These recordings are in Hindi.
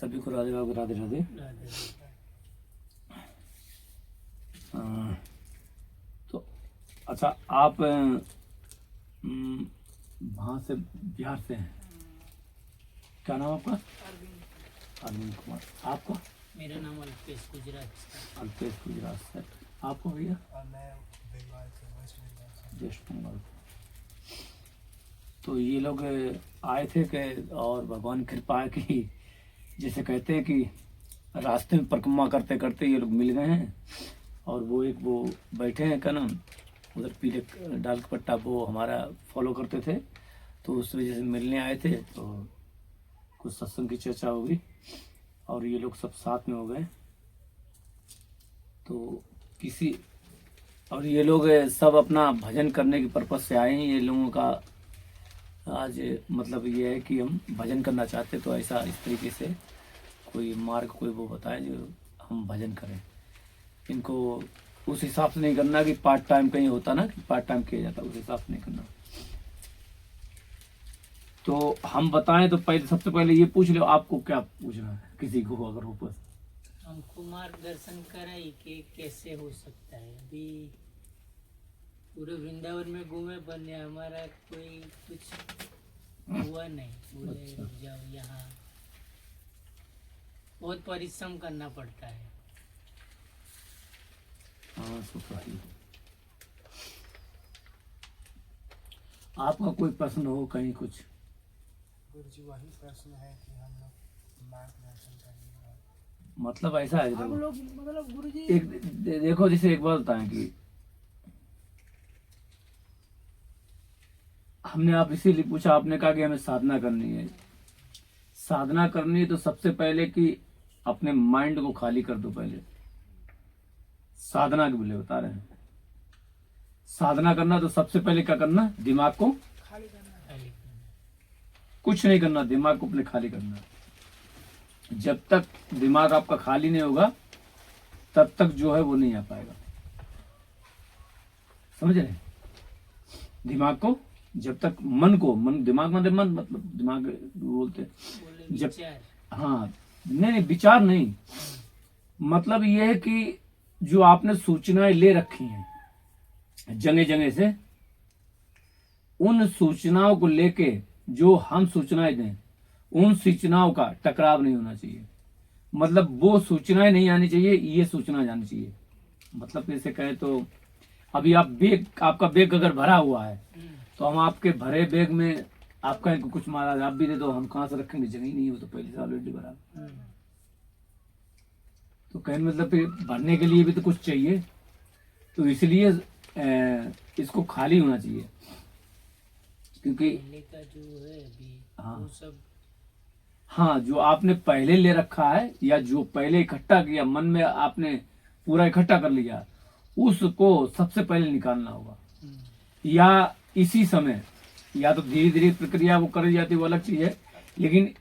सभी को राधे बाबू राधे राधे। तो अच्छा, आप वहाँ से बिहार से हैं, क्या नाम आपका? अरविंद कुमार। आपका? मेरा नाम अल्पेश गुजरात। अल्पेश गुजरात से। आपको भैया? मैं बंगाल से, वेस्ट बंगाल। तो ये लोग आए थे कि, और भगवान की कृपा है कि जैसे कहते हैं कि रास्ते में परिक्रमा करते करते ये लोग मिल गए हैं, और वो बैठे हैं, क्या नाम, उधर पीले डाल के पट्टा, वो हमारा फॉलो करते थे, तो उस वजह से मिलने आए थे। तो कुछ सत्संग की चर्चा होगी और ये लोग सब साथ में हो गए। तो किसी, और ये लोग सब अपना भजन करने के पर्पज से आए हैं। ये लोगों का आज मतलब ये है कि हम भजन करना चाहते, तो ऐसा इस तरीके से कोई मार्ग कोई वो बताए जो हम भजन करें। इनको उस हिसाब से नहीं करना कि पार्ट टाइम कहीं होता ना कि पार्ट टाइम किया जाता, उस हिसाब से नहीं करना। तो हम बताएं तो पहले, सबसे पहले ये पूछ लो, आपको क्या पूछना है किसी को अगर हो पास? हमको मार्गदर्शन कराई कि कैसे हो सकता है। अभी पूरे वृंदावन में घूमे, बने हमारा कोई कुछ हुआ नहीं। बोले अच्छा। रुक जाओ, यहाँ बहुत परिश्रम करना पड़ता है। हाँ, सही। आपका कोई प्रश्न हो कहीं कुछ? गुरु जी वही प्रश्न है कि हम लोग मार्गदर्शन करेंगे। मतलब ऐसा है, हम देखो लोग मतलब गुरु जी एक देखो, जैसे एक बात बताएं कि हमने आप इसीलिए पूछा, आपने कहा कि हमें साधना करनी है। साधना करनी है तो सबसे पहले कि अपने माइंड को खाली कर दो। पहले साधना के लिए बता रहे हैं। साधना करना तो सबसे पहले क्या करना? दिमाग को खाली करना है। कुछ नहीं करना, दिमाग को अपने खाली करना। जब तक दिमाग आपका खाली नहीं होगा तब तक जो है वो नहीं आ पाएगा। समझ रहे? दिमाग को जब तक, मन को, मन, दिमाग मतलब दिमाग बोलते हैं। बोले जब, विचार। हाँ, नहीं विचार नहीं, मतलब ये है कि जो आपने सूचनाएं ले रखी हैं जगह जगह से, उन सूचनाओं को लेके जो हम सूचनाएं दें, उन सूचनाओं का टकराव नहीं होना चाहिए। मतलब वो सूचनाएं नहीं आनी चाहिए, ये सूचना जानी चाहिए। मतलब जैसे कहें तो अभी आप बैग, आपका बैग अगर भरा हुआ है तो हम आपके भरे बैग में आप कहें कि कुछ महाराज आप भी दे दो, हम कहाँ से रखेंगे, जगह ही नहीं है, वो तो पहले से ऑलरेडी भरा। तो कहने मतलब फिर भरने के लिए भी तो कुछ चाहिए, तो इसलिए इसको खाली होना चाहिए। क्योंकि पहले का जो है अभी हाँ, वो सब, हाँ, जो आपने पहले ले रखा है या जो पहले इकट्ठा किया, मन में आपने पूरा इकट्ठा कर लिया, उसको सबसे पहले निकालना होगा। या इसी समय, या तो धीरे धीरे प्रक्रिया वो करी जाती है, वो अलग चीज है। लेकिन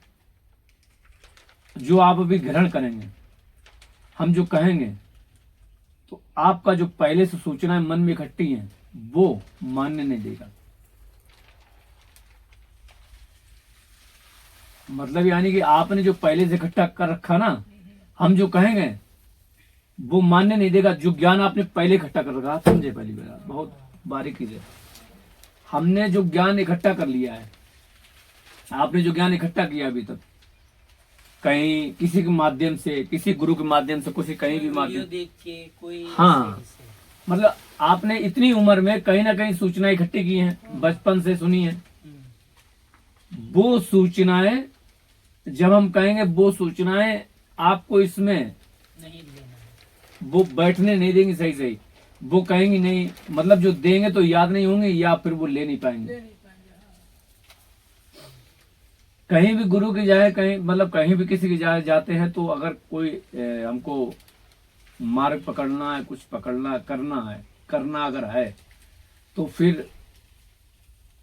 जो आप अभी ग्रहण करेंगे, हम जो कहेंगे, तो आपका जो पहले से सूचनाएं मन में इकट्ठी हैं वो मानने नहीं देगा। मतलब यानी कि आपने जो पहले से इकट्ठा कर रखा ना, हम जो कहेंगे वो मानने नहीं देगा। जो ज्ञान आपने पहले इकट्ठा कर रखा, समझे? पहली बार बहुत बारीकी से हमने जो ज्ञान इकट्ठा कर लिया है, आपने जो ज्ञान इकट्ठा किया अभी तक, कहीं किसी के माध्यम से, किसी गुरु के माध्यम से, कुछ कहीं भी माध्यम, देख के कोई हाँ, ऐसे। मतलब आपने इतनी उम्र में कहीं ना कहीं सूचनाएं इकट्ठी की हैं, बचपन से सुनी है। वो सूचनाएं जब हम कहेंगे, वो सूचनाएं आपको इसमें नहीं लेना है। वो बैठने नहीं देंगे सही सही। वो कहेंगे नहीं, मतलब जो देंगे तो याद नहीं होंगे, या फिर वो ले नहीं पाएंगे। कहीं भी गुरु की जाए, कहीं मतलब कहीं भी किसी की जाए जाते हैं, तो अगर कोई हमको मार्ग पकड़ना है, कुछ पकड़ना करना अगर है, तो फिर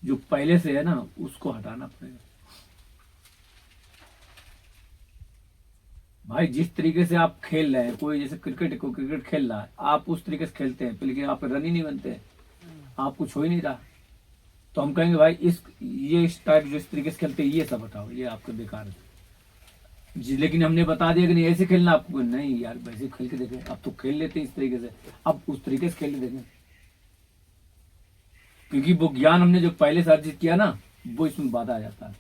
जो पहले से है ना उसको हटाना पड़ेगा। भाई जिस तरीके से आप खेल रहे हैं, कोई जैसे क्रिकेट खेल रहा है, आप उस तरीके से खेलते हैं, लेकिन आप रन ही नहीं बनते, आप कुछ हो ही नहीं रहा। तो हम कहेंगे भाई ये टाइप जो इस तरीके से खेलते हैं, ये सब हटाओ, ये आपके बेकार है। जी, लेकिन हमने बता दिया कि नहीं ऐसे खेलना आपको, नहीं यार वैसे खेल के देखें, अब तो खेल लेते हैं इस तरीके से, अब उस तरीके से खेल के देखें, क्योंकि वो ज्ञान हमने जो पहले से अर्जित किया ना वो इसमें बाधा आ जाता है।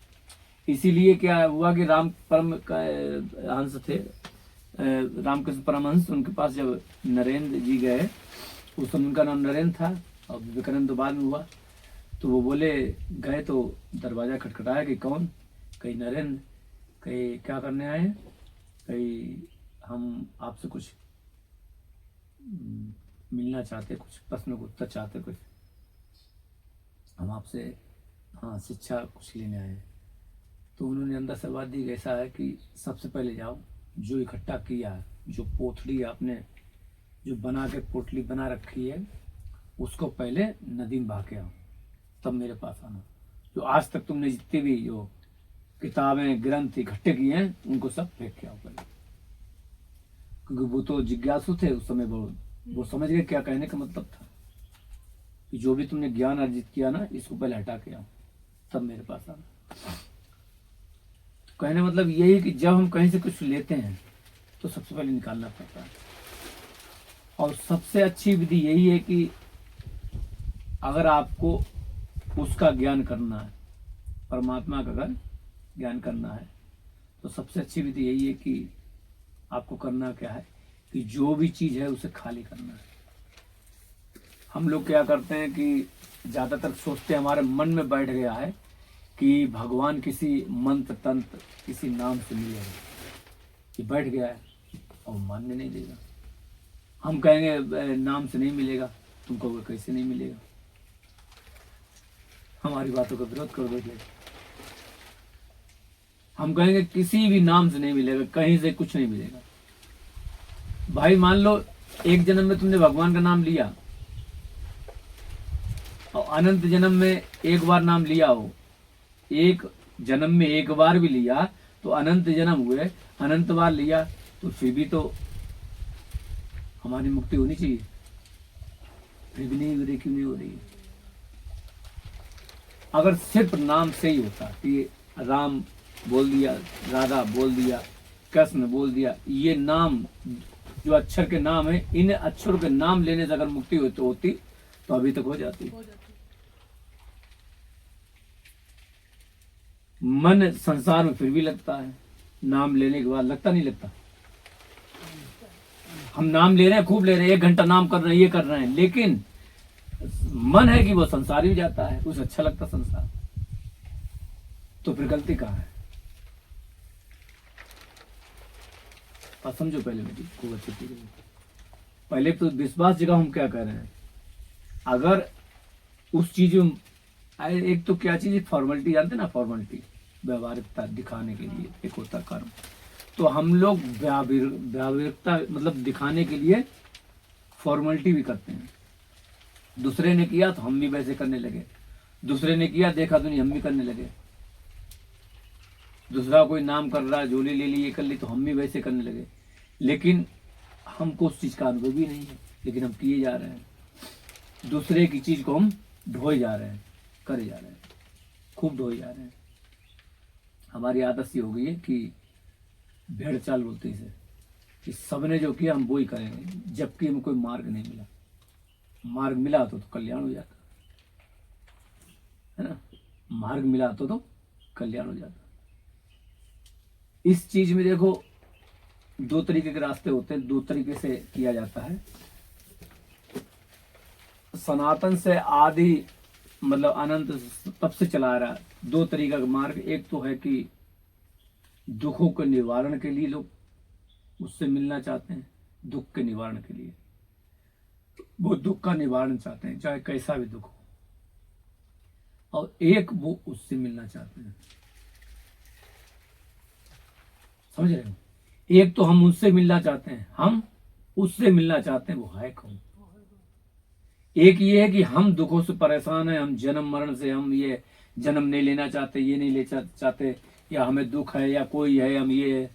इसीलिए क्या हुआ कि राम परम हंस थे, रामकृष्ण परमहंस, उनके पास जब नरेंद्र जी गए, उस समय उनका नाम नरेंद्र था और विवेकानंद तो बाद में हुआ, तो वो बोले गए तो दरवाजा खटखटाया कि कौन, कहीं नरेंद्र, कहीं क्या करने आए हैं, कहीं हम आपसे कुछ मिलना चाहते, कुछ प्रश्न को उत्तर चाहते, कुछ हम आपसे हाँ शिक्षा कुछ लेने आए हैं। तो उन्होंने अंदर से बात दी, ऐसा है कि सबसे पहले जाओ, जो इकट्ठा किया है, जो पोथली आपने जो बना के पोटली बना रखी है, उसको पहले नदी में बहा के आओ, तब मेरे पास आना। जो आज तक तुमने जितनी भी जो किताबें ग्रंथ इकट्ठे किए हैं उनको सब फेंक के आओ पहले, क्योंकि वो तो जिज्ञासु थे उस समय, वो समझ गए क्या कहने का मतलब था कि जो भी तुमने ज्ञान अर्जित किया ना इसको पहले हटा के आओ, तब मेरे पास आना। कहने मतलब यही कि जब हम कहीं से कुछ लेते हैं तो सबसे पहले निकालना पड़ता है, और सबसे अच्छी विधि यही है कि अगर आपको उसका ज्ञान करना है, परमात्मा का अगर ज्ञान करना है, तो सबसे अच्छी विधि यही है कि आपको करना क्या है कि जो भी चीज है उसे खाली करना है। हम लोग क्या करते हैं कि ज्यादातर सोचते हैं, हमारे मन में बैठ गया है कि भगवान किसी मंत्र तंत्र किसी नाम से मिलेगा, कि बैठ गया है और मानने नहीं देगा। हम कहेंगे नाम से नहीं मिलेगा, तुम कहोगे कैसे नहीं मिलेगा, हमारी बातों का विरोध कर दोगे। हम कहेंगे किसी भी नाम से नहीं मिलेगा, कहीं से कुछ नहीं मिलेगा। भाई मान लो एक जन्म में तुमने भगवान का नाम लिया और अनंत जन्म में एक बार नाम लिया हो, एक जन्म में एक बार भी लिया तो अनंत जन्म हुए, अनंत बार लिया तो फिर भी तो हमारी मुक्ति होनी चाहिए, फिर भी नहीं हो रही, क्यों नहीं हो रही है? अगर सिर्फ नाम से ही होता कि राम बोल दिया, राधा बोल दिया, कृष्ण बोल दिया, ये नाम जो अक्षर के नाम है, इन अक्षरों के नाम लेने से अगर मुक्ति होती तो अभी तक हो जाती। मन संसार में फिर भी लगता है, नाम लेने के बाद लगता नहीं लगता। हम नाम ले रहे हैं, खूब ले रहे हैं, 1 घंटा नाम कर रहे हैं, ये कर रहे हैं, लेकिन मन है कि वो संसार ही जाता है, उसे अच्छा लगता संसार, तो फिर गलती कहाँ है? बात समझो पहले मेरी, खूब अच्छी चीज। पहले तो विश्वास जगह हम क्या कर रहे हैं, अगर उस चीज में एक तो क्या चीज, फॉर्मेलिटी जानते ना, फॉर्मेलिटी व्यवहारिकता दिखाने के लिए एक होता कर्म, तो हम लोग व्यावहारिकता मतलब दिखाने के लिए फॉर्मेलिटी भी करते हैं। दूसरे ने किया तो हम भी वैसे करने लगे, दूसरे ने किया देखा तो नहीं हम भी करने लगे, दूसरा कोई नाम कर रहा है, झोली ले ली, ये कर ली, तो हम भी वैसे करने लगे, लेकिन हमको उस चीज का अनुभव भी नहीं है, लेकिन हम किए जा रहे हैं, दूसरे की चीज को हम ढोए जा रहे हैं, करे जा रहे हैं, खूब ढोए जा रहे हैं। हमारी आदत सी हो गई है कि भेड़ चाल बोलते इसे, कि सबने जो किया हम वो ही करेंगे, जबकि हमें कोई मार्ग नहीं मिला। मार्ग मिला तो कल्याण हो जाता है ना, मार्ग मिला तो कल्याण हो जाता। इस चीज में देखो 2 तरीके के रास्ते होते हैं, 2 तरीके से किया जाता है। सनातन से आदि मतलब अनंत तब से चला रहा है 2 तरीका का मार्ग। एक तो है कि दुखों के निवारण के लिए लोग उससे मिलना चाहते हैं, दुख के निवारण के लिए वो दुख का निवारण चाहते हैं, चाहे कैसा भी दुख हो, और एक वो उससे मिलना चाहते हैं, समझ रहे हो? एक तो हम उससे मिलना चाहते हैं, हम उससे मिलना चाहते हैं, वो है कौन? एक ये है कि हम दुखों से परेशान हैं, हम जन्म मरण से, हम ये जन्म नहीं लेना चाहते, ये नहीं ले चाहते, या हमें दुख है या कोई है, हम ये है,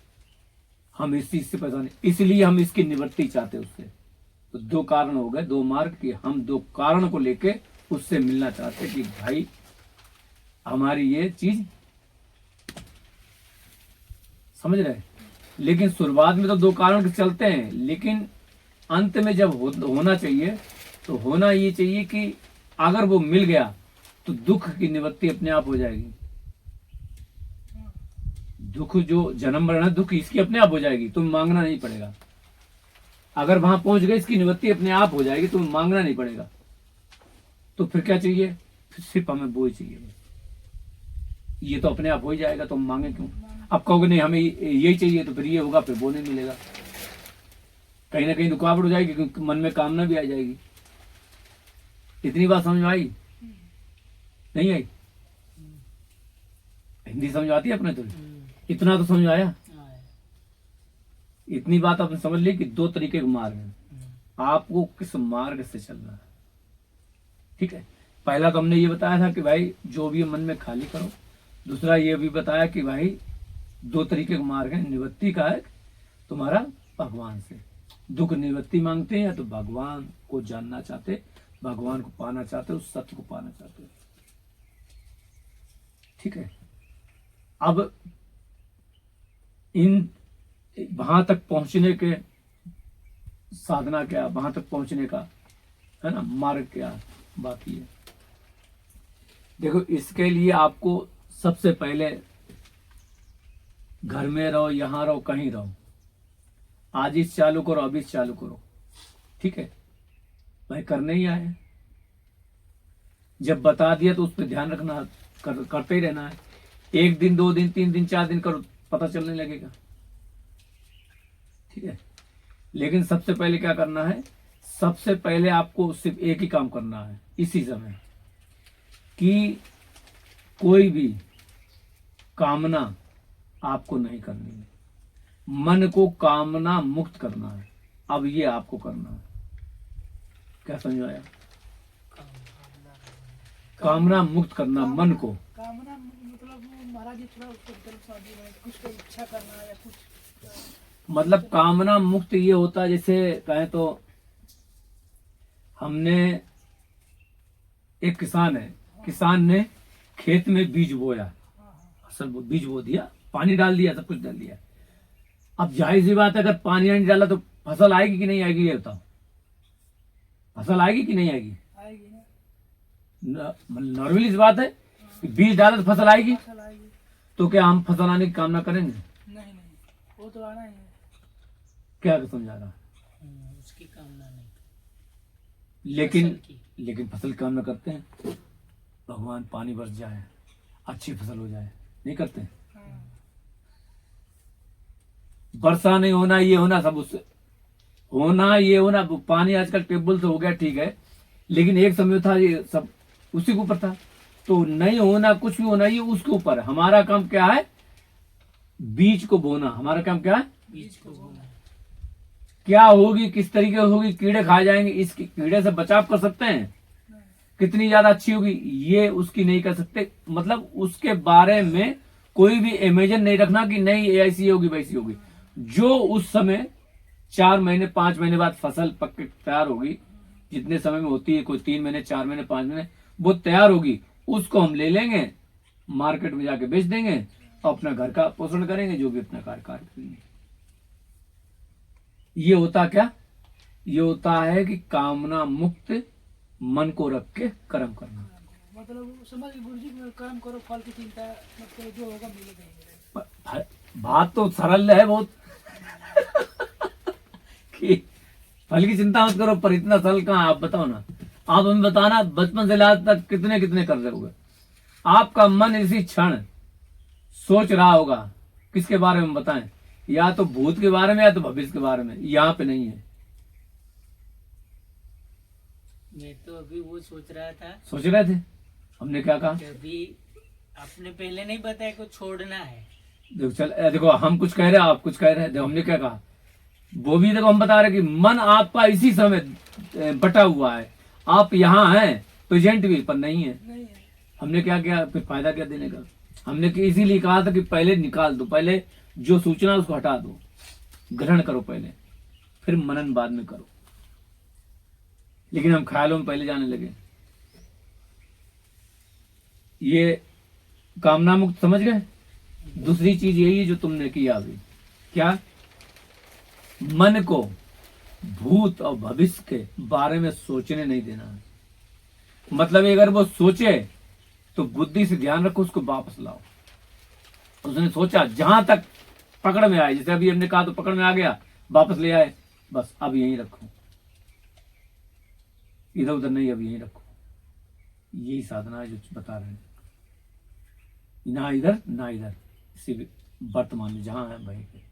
हम इस चीज से परेशान है, इसलिए हम इसकी निवृत्ति चाहते हैं उससे। तो 2 कारण हो गए, 2 मार्ग कि हम 2 कारण को लेके उससे मिलना चाहते कि भाई हमारी ये चीज, समझ रहे? लेकिन शुरुआत में तो दो कारण के चलते हैं, लेकिन अंत में जब होना चाहिए तो होना ये चाहिए कि अगर वो मिल गया तो दुख की निवृत्ति अपने आप हो जाएगी। दुख जो जन्म मरण है, दुख इसकी अपने आप हो जाएगी, तुम्हें मांगना नहीं पड़ेगा। अगर वहां पहुंच गए इसकी निवृत्ति अपने आप हो जाएगी, तुम्हें मांगना नहीं पड़ेगा। तो फिर क्या चाहिए? फिर सिर्फ हमें वो ही चाहिए, ये तो अपने आप हो ही जाएगा, तो हम मांगे क्यों? अब कहोगे नहीं हमें यही चाहिए, तो फिर ये होगा, फिर वो नहीं मिलेगा, कहीं ना कहीं रुकावट हो जाएगी, क्योंकि मन में कामना भी आ जाएगी। इतनी बात समझ में आई? नहीं आई? हिंदी समझ आती है अपने? तो इतना तो समझ आया। इतनी बात आपने समझ ली कि दो तरीके के मार्ग हैं, आपको किस मार्ग से चलना है। ठीक है, पहला तो हमने ये बताया था कि भाई जो भी मन में खाली करो। दूसरा ये भी बताया कि भाई दो तरीके का मार्ग है, निवृत्ति का है तुम्हारा भगवान से, दुख निवृत्ति मांगते हैं, या तो भगवान को जानना चाहते, भगवान को पाना चाहते, उस सत्य को पाना चाहते। ठीक है, अब इन वहां तक पहुंचने के साधना क्या, वहां तक पहुंचने का है ना मार्ग क्या बाकी है। देखो, इसके लिए आपको सबसे पहले घर में रहो, यहां रहो, कहीं रहो, आज इस चालू करो, अभी इस चालू करो। ठीक है भाई, करने ही आए, जब बता दिया तो उस पर ध्यान रखना, करते ही रहना है। एक दिन, 2 दिन, 3 दिन, 4 दिन करो, पता चलने लगेगा। ठीक है, लेकिन सबसे पहले क्या करना है? सबसे पहले आपको सिर्फ एक ही काम करना है इसी समय, कि कोई भी कामना आपको नहीं करनी है, मन को कामना मुक्त करना है। अब ये आपको करना है। क्या समझ आया? कामना मुक्त करना मन को। कामना मतलब वो महाराज जी थोड़ा उसको तरफ साधी है, कुछ का इच्छा करना या कुछ मतलब कामना मुक्त ये होता है, जैसे कहें तो हमने, एक किसान है, किसान ने खेत में बीज बोया, सब बीज बो दिया, पानी डाल दिया, सब कुछ डाल दिया। अब जाहिर सी बात है, अगर पानी नहीं डाला तो फसल आएगी कि नहीं आएगी? ये बताओ, फसल आएगी कि नहीं आएगी? आएगी ना, नॉर्मली इस बात है कि बीज डाला तो फसल आएगी। फसल आएगी। तो क्या हम फसल आने की कामना करेंगे? नहीं नहीं, वो तो आना ही है। क्या समझा रहा? उसकी कामना नहीं, लेकिन फसल की। लेकिन फसल की कामना करते हैं, भगवान पानी बरस जाए, अच्छी फसल हो जाए, नहीं करते? हाँ। वर्षा नहीं होना, ये होना, सब उससे होना, ये होना, पानी आजकल टेबल से हो गया, ठीक है, लेकिन एक समय था ये सब उसी के ऊपर था। तो नहीं होना, कुछ भी होना, ये उसके ऊपर है। हमारा काम क्या है? बीज को बोना। हमारा काम क्या है? बीज को बोना। क्या होगी, किस तरीके होगी, कीड़े खा जाएंगे, इस कीड़े से बचाव कर सकते हैं? कितनी ज्यादा अच्छी होगी, ये उसकी नहीं कर सकते। मतलब उसके बारे में कोई भी इमेजिन नहीं रखना कि नहीं ऐसी होगी वैसी होगी। जो उस समय 4 महीने 5 महीने बाद फसल पक के तैयार होगी, जितने समय में होती है, कोई 3 महीने 4 महीने 5 महीने, वो तैयार होगी, उसको हम ले लेंगे, मार्केट में जाके बेच देंगे और अपना घर का पोषण करेंगे, जो भी अपना कार्य करेंगे। ये होता क्या? ये होता है कि कामना मुक्त मन को रख के कर्म करना। मतलब समझ गुरु जी, कर्म करो, फल की चिंता, मतलब जो होगा मिलेगा। बात तो सरल है बहुत कि फल की चिंता मत करो, पर इतना सरल कहाँ? आप बताओ ना, आप हमें बताना, बचपन से लास्ट तक कितने कितने कर रहे होगे। आपका मन इसी क्षण सोच रहा होगा किसके बारे में बताएं, या तो भूत के बारे में या तो भविष्य के बारे में। यहाँ पे नहीं है। मैं तो अभी वो सोच रहा था, सोच रहे थे, हमने क्या कहा? कि अभी आपने पहले नहीं बताया को छोड़ना है। देखो चल, देखो हम कुछ कह रहे हैं, आप कुछ कह रहे हैं, देखो हमने क्या कहा, वो भी देखो हम बता रहे कि मन आपका इसी समय बटा हुआ है। आप यहाँ हैं प्रेजेंट भी, पर नहीं है। नहीं है। हमने क्या किया, फिर फायदा क्या देने का? हमने इसीलिए कहा था कि पहले निकाल दो, पहले जो सूचना उसको हटा दो, ग्रहण करो पहले, फिर मनन बाद में करो। लेकिन हम ख्यालों में पहले जाने लगे। ये कामना मुक्त समझ गए? दूसरी चीज यही है जो तुमने किया अभी, क्या? मन को भूत और भविष्य के बारे में सोचने नहीं देना है। मतलब अगर वो सोचे तो बुद्धि से ध्यान रखो, उसको वापस लाओ। उसने सोचा जहां तक पकड़ में आए, जैसे अभी हमने कहा तो पकड़ में आ गया, वापस ले आए, बस अब यहीं रखो, इधर उधर नहीं, अब यहीं रखो। यही साधना है जो बता रहे हैं, ना इधर ना इधर, सिर्फ वर्तमान में जहां है वहीं पे।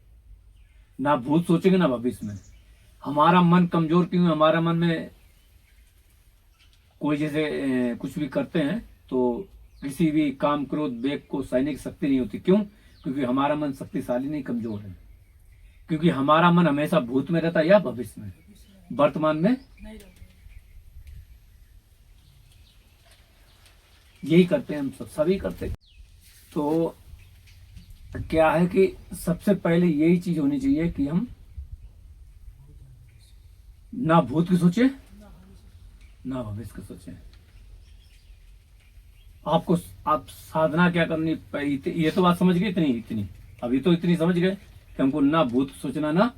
ना भूत सोचेंगे ना भविष्य में। हमारा मन कमजोर क्यों है? हमारा मन में कोई जैसे कुछ भी करते हैं तो किसी भी काम क्रोध वेग को सहने की शक्ति नहीं होती। क्यों? क्योंकि हमारा मन शक्तिशाली नहीं, कमजोर है। क्योंकि हमारा मन हमेशा भूत में रहता है या भविष्य में, वर्तमान में यही करते हैं हम सब, सभी करते हैं। तो क्या है कि सबसे पहले यही चीज होनी चाहिए कि हम ना भूत की सोचे ना भविष्य की सोचे। आपको आप साधना क्या करनी, ये तो बात समझ गए, इतनी अभी तो इतनी समझ गए कि हमको ना भूत सोचना ना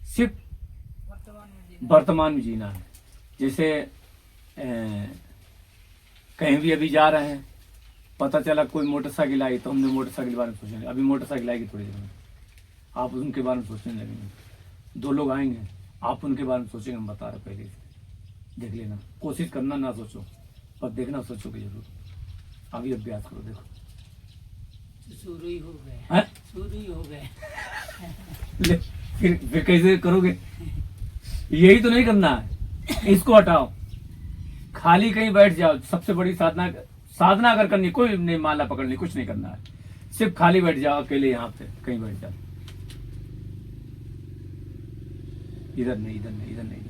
सिर्फ वर्तमान में जीना है। जैसे कहीं भी अभी जा रहे हैं, पता चला कोई मोटरसाइकिल आई तो हमने मोटरसाइकिल के बारे में सोचेंगे, अभी मोटरसाइकिल आएगी थोड़ी देर में, आप उनके बारे में सोचने लगेंगे। दो लोग आएंगे, आप उनके बारे में सोचेंगे, हम बता रहे पहले से, देख लेना, कोशिश करना ना सोचो, पर देखना सोचोगे जरूर। अभी अभ्यास करो, देखो शुरू ही हो गए, हैं? शुरू ही हो गए। ले, फिर कैसे करोगे? यही तो नहीं करना है, इसको हटाओ, खाली कहीं बैठ जाओ। सबसे बड़ी साधना अगर करनी, कोई नहीं माला पकड़नी, कुछ नहीं करना है, सिर्फ खाली बैठ जाओ अकेले, यहाँ पे कहीं बैठ जाओ, इधर नहीं इधर नहीं इधर नहीं।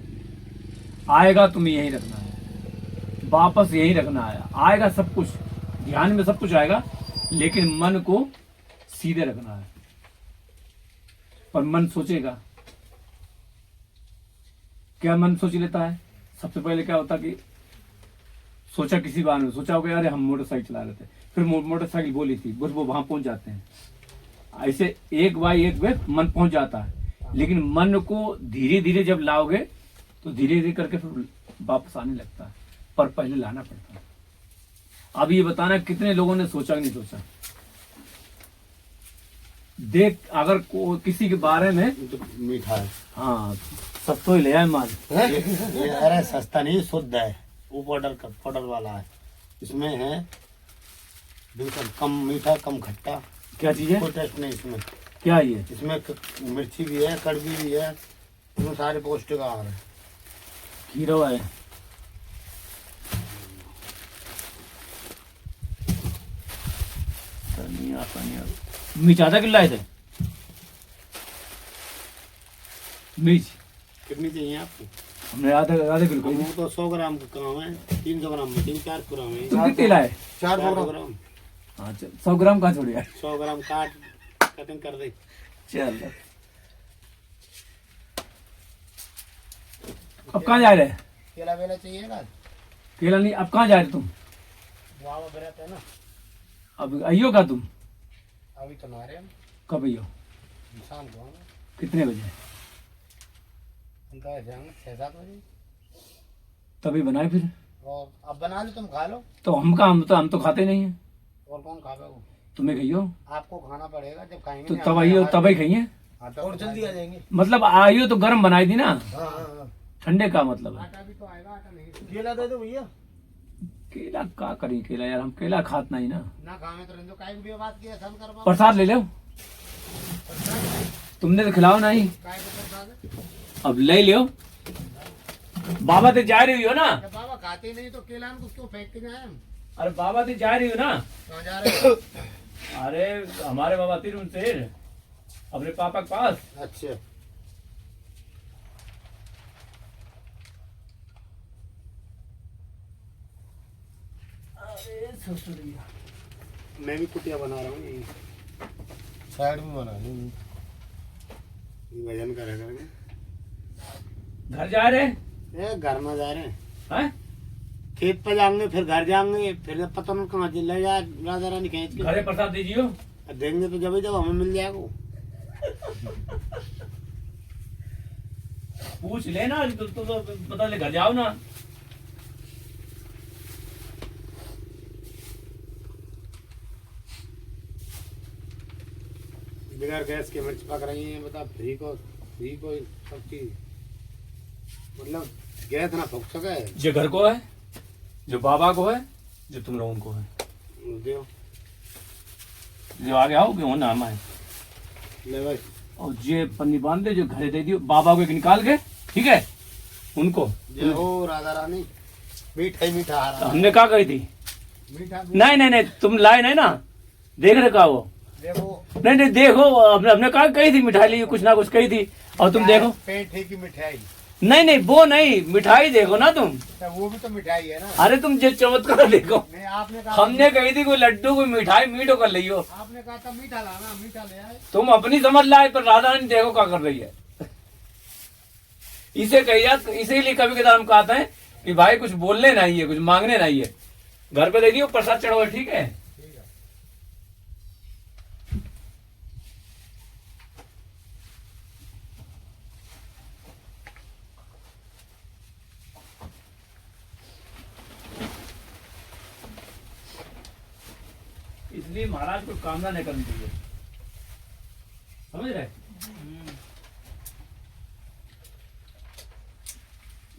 आएगा तुम्हें यहीं रखना है, वापस यहीं रखना है। आएगा सब कुछ, ध्यान में सब कुछ आएगा, लेकिन मन को सीधे रखना है। पर मन सोचेगा, क्या मन सोच लेता है? सबसे पहले क्या होता कि सोचा किसी बार में, सोचा हो गया अरे हम मोटरसाइकिल चला रहे थे, फिर मोटरसाइकिल बोली थी, बस वो वहां पहुंच जाते हैं। ऐसे एक बाई एक वे मन पहुंच जाता है। लेकिन मन को धीरे धीरे जब लाओगे तो धीरे धीरे करके फिर वापस आने लगता है, पर पहले लाना पड़ता है। अब ये बताना कितने लोगों ने सोचा कि नहीं सोचा। देख, अगर किसी के बारे में तो मीठा है। हाँ, सब तो ही ले आए माल। ये अरे सस्ता नहीं, शुद्ध है, वो पाउडर वाला है। इसमें है बिल्कुल कम मीठा कम खट्टा, क्या चीज है? कोई टेस्ट नहीं इसमें। क्या ये? इसमें मिर्ची भी है, कड़वी भी है, इसमें सारे पौष्टिक आहार है। हीरो है। मिर्च आधा किलो लाए थे। मिर्च कितनी चाहिए आपको? हमने आधे किलो वो तो 100 ग्राम का काम है, 300 ग्राम में 3-4 ग्राम है। तुम कितने लाए? 400 ग्राम। हाँ, 100 ग्राम कहाँ छोड़ यार? 100 ग्राम कटिंग कर दे। चल, अब कहाँ जा रहे हैं? केला वेला चाहिए ना? केला नहीं, अब कहाँ जा रहे तुम? वहाँ व्रत है ना। अब आइयो का तुम? अभी तो ना रहे हम। कब आइयो? शाम को आना। कितने बजे? हम तो जाएंगे 6-7 बजे। तभी बनाए फिर। और अब बना लो, तुम खा लो। तो हम तो खाते नहीं है। और कौन खाएगा वो? तुम्हें कहियो आपको खाना पड़ेगा, जब खाएंगे तो नहीं, तब आप आइयो, हमारे- तब ही खाइए। हाँ, और जल्दी आ जाएंगे। मतलब आइयो तो गर्म बनाई दी ना, हाँ हाँ हाँ। ठंडे का मतलब है। आटा भी तो आएगा, आटा नहीं। केला दे दो भैया। केला का करी, केला यार हम केला खात नहीं ना। ना खावे तो रंजो काय भी बात किया सन करवा। प्रसाद ले लो, तुमने तो खिलाओ नहीं, काय को प्रसाद? अब ले लियो। बाबा तो जा रही हो ना? जब बाबा खाते नहीं तो केला को क्यों फेंक के जाए हम? अरे बाबा तो जा रही हो ना? कहाँ जा रहे हो? अरे हमारे बाबा तिरुन से अपने पापा के पास। अच्छा। अरे ससुरिया, मैं भी कुटिया बना रहा हूँ, यही साइड में बना ली। वजन करा करेंगे। घर जा रहे ए, घर में जा रहे हैं, हैं? खेत पे जाएंगे, फिर घर जाएंगे, फिर पता नहीं कहाँ ले जा राजा रानी खींच के। घरे प्रसाद दीजियो। देंगे तो जब हमें मिल जाएगा। पूछ लेना तो पता ले घर जाओ ना। बिना गैस के मिर्च पक रही है, बता फ्री को सब चीज, मतलब गैस ना फूक सके। जो घर को है, जो बाबा को है, जो तुम लोगों को है, दो जो आगे आओ क्यों ना आए ले भाई, और जे पन्नी बांध दे, जो घरे दे दियो बाबा को एक निकाल के, ठीक है उनको। जय हो राधा रानी। मीठा ही मीठा आ तो रहा है, हमने क्या कही थी? मीठा नहीं नहीं नहीं, तुम लाए नहीं ना, देख रखा वो। देखो। नहीं नहीं देखो, हमने कहा कही थी मिठाई ली, कुछ ना कुछ कही थी, और तुम देखो। पेठे की मिठाई, नहीं नहीं वो नहीं, मिठाई देखो ना तुम। तो वो भी तो मिठाई है ना। अरे तुम जो चमत्कार देखो, नहीं आपने कहा, हमने कही थी कोई लड्डू कोई मिठाई मीठो कर लियो, आपने कहा था मीठा लाना, मीठा ले आए। तुम अपनी समझ लाए, पर राधा रानी देखो क्या कर रही है। इसे कहिया, इसीलिए कभी कदार हम कहते हैं कि भाई कुछ बोलने नहीं है, कुछ मांगने नहीं है, घर पे दे दियो, प्रसाद चढ़ो, ठीक है। ठीक है। इसलिए महाराज को कामना नहीं करनी चाहिए, समझ रहे?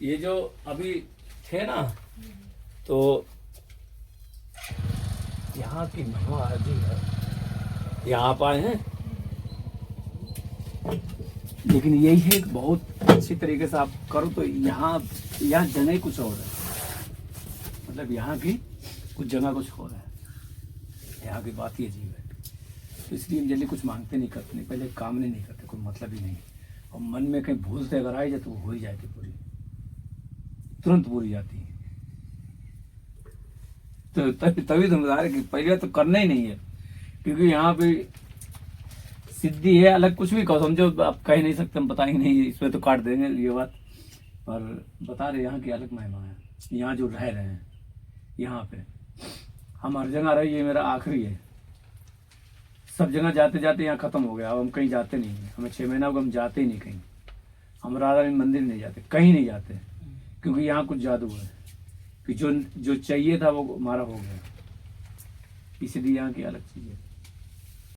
ये जो अभी थे ना, तो यहाँ की महिमा जी है, यहाँ पाए हैं, लेकिन यही है कि बहुत अच्छी तरीके से आप करो तो यहाँ जगह कुछ और है, मतलब यहाँ की कुछ जगह कुछ और है, यहाँ की बात ही अजीब है। तो इसलिए हम जल्दी कुछ मांगते नहीं, करते नहीं, पहले काम नहीं करते, कोई मतलब ही नहीं, और मन में कहीं भूल से अगर आई जाए तो वो हो ही जाती पूरी, तुरंत पूरी जाती है। तो तभी तुम बता रहे कि पहले तो करना ही नहीं है, क्योंकि यहाँ पे सिद्धि है, अलग कुछ भी कहो, समझो आप कह नहीं सकते, हम बताएंगे नहीं, इसमें तो काट देंगे ये बात, पर बता रहे यहाँ की अलग महिमा है। यहाँ जो रह रहे हैं, यहाँ पे हम हर जगह रहे, ये मेरा आखिरी है, सब जगह जाते जाते यहाँ खत्म हो गया, अब हम कहीं जाते नहीं हैं, हमें 6 महीना हो गया, हम जाते ही नहीं कहीं, हम राधा रानी मंदिर नहीं जाते, कहीं नहीं जाते, क्योंकि यहाँ कुछ जादू है कि जो चाहिए था वो हमारा हो गया, इसलिए यहाँ की अलग चीज़ है।